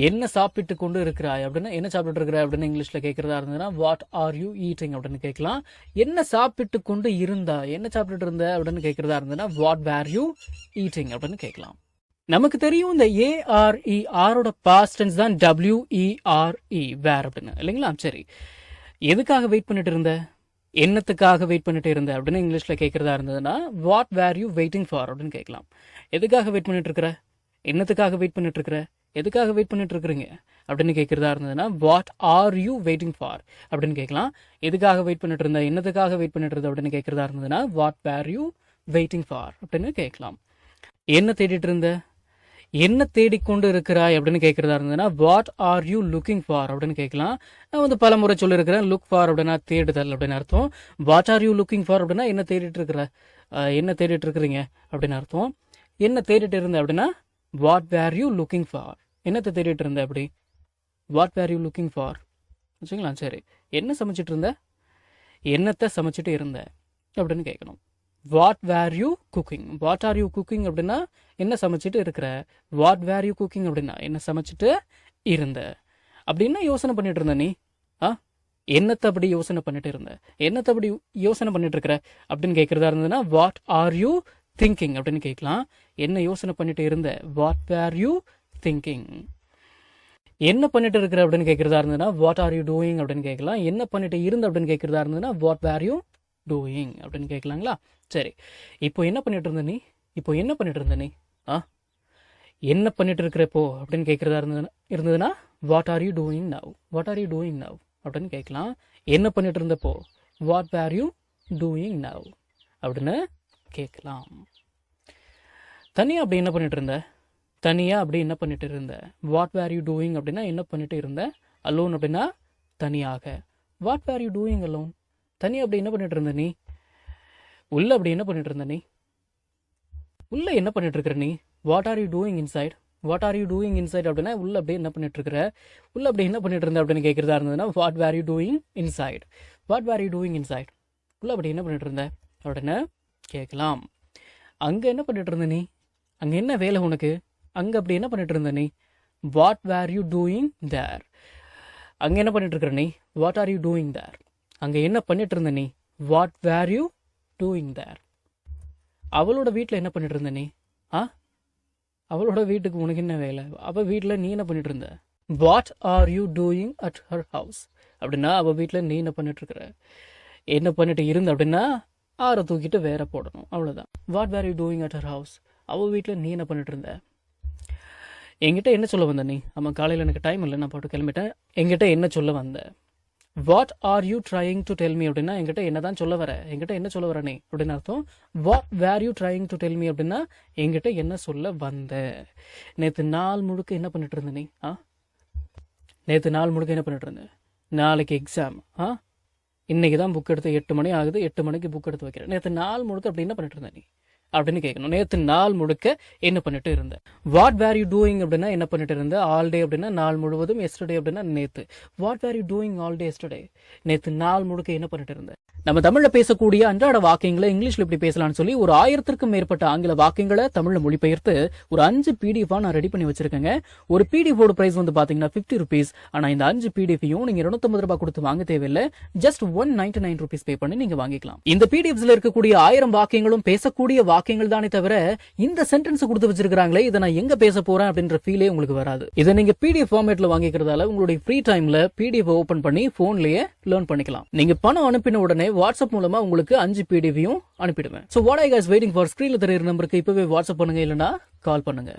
என்ன சாப்பிட்டு கொண்டு இருக்கிறாய் அப்படின்னா என்ன சாப்பிட்டு இருக்கிறாய் அப்படின்னு இங்கிலீஷ்ல கேட்கறதா இருந்ததுன்னா வாட் ஆர் யூ ஈட்டிங் அப்படின்னு கேட்கலாம். என்ன சாப்பிட்டு கொண்டு இருந்தா, என்ன சாப்பிட்டுட்டு இருந்த அப்படின்னு கேட்கறதா இருந்ததுன்னா வாட் வேர் யூ ஈட்டிங் அப்படின்னு கேட்கலாம். நமக்கு தெரியும் இந்த ஏஆர்இ ஆரோட பாஸ்ட் டென்ஸ் தான் WERE வேர் அப்படின்னு இல்லைங்களா. சரி, எதுக்காக வெயிட் பண்ணிட்டு இருந்த, என்னத்துக்காக வெயிட் பண்ணிட்டு இருந்த அப்படின்னு இங்கிலீஷ்ல கேட்கறதா இருந்ததுன்னா what were you waiting for அப்படின்னு கேட்கலாம். எதுக்காக வெயிட் பண்ணிட்டு இருக்கிற, என்னத்துக்காக வெயிட் பண்ணிட்டு இருக்கிற, எதுக்காக வெயிட் பண்ணிட்டு இருக்கிறீங்க அப்படின்னு கேட்கறதா இருந்ததுன்னா what are you waiting for அப்படின்னு கேட்கலாம். எதுக்காக வெயிட் பண்ணிட்டு இருந்த, என்னத்துக்காக வெயிட் பண்ணிட்டு இருந்த அப்படின்னு கேட்கறதா இருந்ததுன்னா what were you waiting for அப்படின்னு கேட்கலாம். என்ன தேடிட்டு இருந்த, என்ன தேடிக்கொண்டு இருக்கிறாய் அப்படின்னு கேட்கறதா இருந்ததுன்னா what are you looking for அப்படின்னு கேட்கலாம். நான் பல முறை சொல்லியிருக்கிறேன், லுக் ஃபார் அப்படின்னா தேடுதல் அப்படின்னு அர்த்தம். What are you looking for அப்படின்னா என்ன தேடிட்டு இருக்கிற, என்ன தேடிட்டு இருக்கிறீங்க அப்படின்னு அர்த்தம். என்ன தேடிட்டு இருந்த அப்படின்னா what were you looking for, என்னத்தை தேடிட்டு இருந்த அப்படி, what were you looking for வச்சுங்களா. சரி, என்ன சமைச்சிட்டு இருந்த, என்னத்தை சமைச்சிட்டு இருந்த அப்படின்னு கேட்கணும். What were you cooking, what are you cooking அப்படின்னா என்ன சமைச்சிட்டு இருக்கிற, வாட் வேர் யூ குக்கிங் அப்படின்னா என்ன சமைச்சிட்டு இருந்த அப்படின்னா யோசனை பண்ணிட்டு இருந்த நீ, என்னத்தை அப்படி யோசனை பண்ணிட்டு இருந்த, என்னத்தை அப்படி யோசனை பண்ணிட்டு இருக்கிற அப்படின்னு கேட்கறதா இருந்ததுன்னா வாட் ஆர் யூ திங்கிங் அப்படின்னு கேட்கலாம். என்ன யோசனை பண்ணிட்டு இருந்த, வாட் வேர் யூ திங்கிங். என்ன பண்ணிட்டு இருக்கிற அப்படின்னு கேட்கறதா இருந்ததுன்னா வாட் ஆர் யூ டூயிங் அப்படின்னு கேட்கலாம். என்ன பண்ணிட்டு இருந்த அப்படின்னு கேட்கறதா இருந்ததுன்னா வாட் வேர் யூ டூயிங் அப்படின்னு கேட்கலாங்களா. சரி, இப்போ என்ன பண்ணிட்டு இருந்த நீ, இப்போ என்ன பண்ணிட்டு இருந்த நீ, என்ன பண்ணிட்டு இருக்கிறப்போ அப்படின்னு கேட்கறதா இருந்ததுன்னா what are you doing now, what are you doing now அப்படின்னு கேட்கலாம். என்ன பண்ணிட்டு இருந்தப்போ what were you doing now அப்படின்னு கேட்கலாம். தனியா அப்படி என்ன பண்ணிட்டு இருந்த, தனியா அப்படி என்ன பண்ணிட்டு இருந்த, வாட் வேர் யூ டூயிங் அப்படின்னா என்ன பண்ணிட்டு இருந்த. அலோன் அப்படின்னா தனியாக, what were you doing alone, தனியா அப்படி என்ன பண்ணிட்டு இருந்த நீ, உள்ள அப்படி என்ன பண்ணிட்டு இருந்த நீ, உள்ள என்ன பண்ணிட்டு இருக்கிற நீ, what are you doing inside, what are you doing inside அப்படின்னா உள்ள அப்படி என்ன பண்ணிட்டு இருக்கிற, உள்ள அப்படி என்ன பண்ணிட்டு இருந்த அப்படின்னு கேட்கறதா இருந்ததுன்னா what were you doing inside, what were you doing inside, உள்ள அப்படி என்ன பண்ணிட்டு இருந்த அப்படின்னு கேட்கலாம். அங்க என்ன பண்ணிட்டு இருந்த நீ, அங்க என்ன வேலை உனக்கு, அங்க அப்படி என்ன பண்ணிட்டு இருந்த நீ, வாட் வேர் யூ டூயிங் தேர், அங்க என்ன பண்ணிட்டு இருக்கிற நீ, வாட் ஆர் யூ டூயிங் தேர், அங்க என்ன பண்ணிட்டு இருந்த நீ, வாட் வேர் யூ டூயிங் தேர். அவளோட வீட்டில் என்ன பண்ணிட்டு இருந்த நீ, அவளோட வீட்டுக்கு உனக்கு என்ன வேலை, அவ வீட்டில் நீ என்ன பண்ணிட்டு இருந்த, what are you doing at her house அப்படின்னா அவ வீட்டில் நீ என்ன பண்ணிட்டு இருக்கிற, என்ன பண்ணிட்டு இருந்த அப்படின்னா ஆரை தூக்கிட்டு வேற போடணும், அவ்வளோதான். What were you doing at her house, அவள் வீட்டில் நீ என்ன பண்ணிட்டு இருந்த. என்கிட்ட என்ன சொல்ல வந்த நீ, ஆமாம் காலையில் எனக்கு டைம் இல்லை நான் போட்டு கிளம்பிட்டேன், என்கிட்ட என்ன சொல்ல வந்த. What are you trying to tell me அப்படின்னா என்கிட்ட என்ன தான் சொல்ல வர, என்கிட்ட என்ன சொல்ல வர நீ அப்படின்னு அர்த்தம். What were you trying to tell me அப்படின்னா என்கிட்ட என்ன சொல்ல வந்த. நேற்று நாள் முழுக்க என்ன பண்ணிட்டு இருந்த நீ, நேற்று நாள் முழுக்க என்ன பண்ணிட்டு இருந்த, நாளைக்கு எக்ஸாம், இன்னைக்கு தான் புக் எடுத்து 8 மணி ஆகுது, 8 மணிக்கு புக் எடுத்து வைக்கிறேன், நேற்று நாள் முழுக்க அப்படி என்ன பண்ணிட்டு இருந்த நீ அப்படின்னு கேட்கணும். நேற்று நாள் முழுக்க என்ன பண்ணிட்டு இருந்த. வாட் வேர் யூ டூயிங் அப்படின்னா என்ன பண்ணிட்டு இருந்த, ஆல் டே அப்படின்னா நாள் முழுவதும், எஸ்டர்டே அப்படின்னா நேற்று. What were you doing all day yesterday, நேற்று நாள் முழுக்க என்ன பண்ணிட்டு இருந்த. நம்ம தமிழ்ல பேசக்கூடிய அன்றாட வாக்கியங்களை இங்கிலீஷ்ல இப்படி பேசலாம்னு சொல்லி ஒரு 1000க்கும் மேற்பட்ட ஆங்கில வாக்கியங்களை தமிழ்ல மொழிபெயர்த்து ஒரு 5 PDF நான் ரெடி பண்ணி வச்சிருக்கேங்க. ஒரு PDF ஓட பிரைஸ் வந்து பாத்தீங்கன்னா 50 rupees. ஆனா இந்த 5 PDF-யும் நீங்க 250 ரூபாய் கொடுத்து வாங்க தேவையில்லை, ஜஸ்ட் 199 rupees பே பண்ணி நீங்க வாங்கிக்கலாம். இந்த PDFs-ல இருக்கக்கூடிய 1000 வாக்கியங்களும் பேசக்கூடிய வாக்கியங்கள் தானே தவிர இந்த சென்டென்ஸ் கொடுத்து வச்சிருக்காங்களே இதை நான் எங்க பேச போறேன் அப்படின்ற ஃபீலே உங்களுக்கு வராது. இதை நீங்க PDF ஃபார்மேட்ல வாங்கிக்கிறதால உங்களுடைய ஃப்ரீ டைம்ல PDF ஓபன் பண்ணி போன்லயே லேர்ன் பண்ணிக்கலாம். நீங்க பணம் அனுப்பின உடனே வாட்ஸ்அப் மூலமா உங்களுக்கு 5 PDF-யும் அனுப்பிடுவேன். So what are you guys waiting for? ஸ்கிரீன்ல தெரியுற நம்பருக்கு இப்பவே வாட்ஸ்அப் பண்ணுங்க, இல்லனா கால் பண்ணுங்க.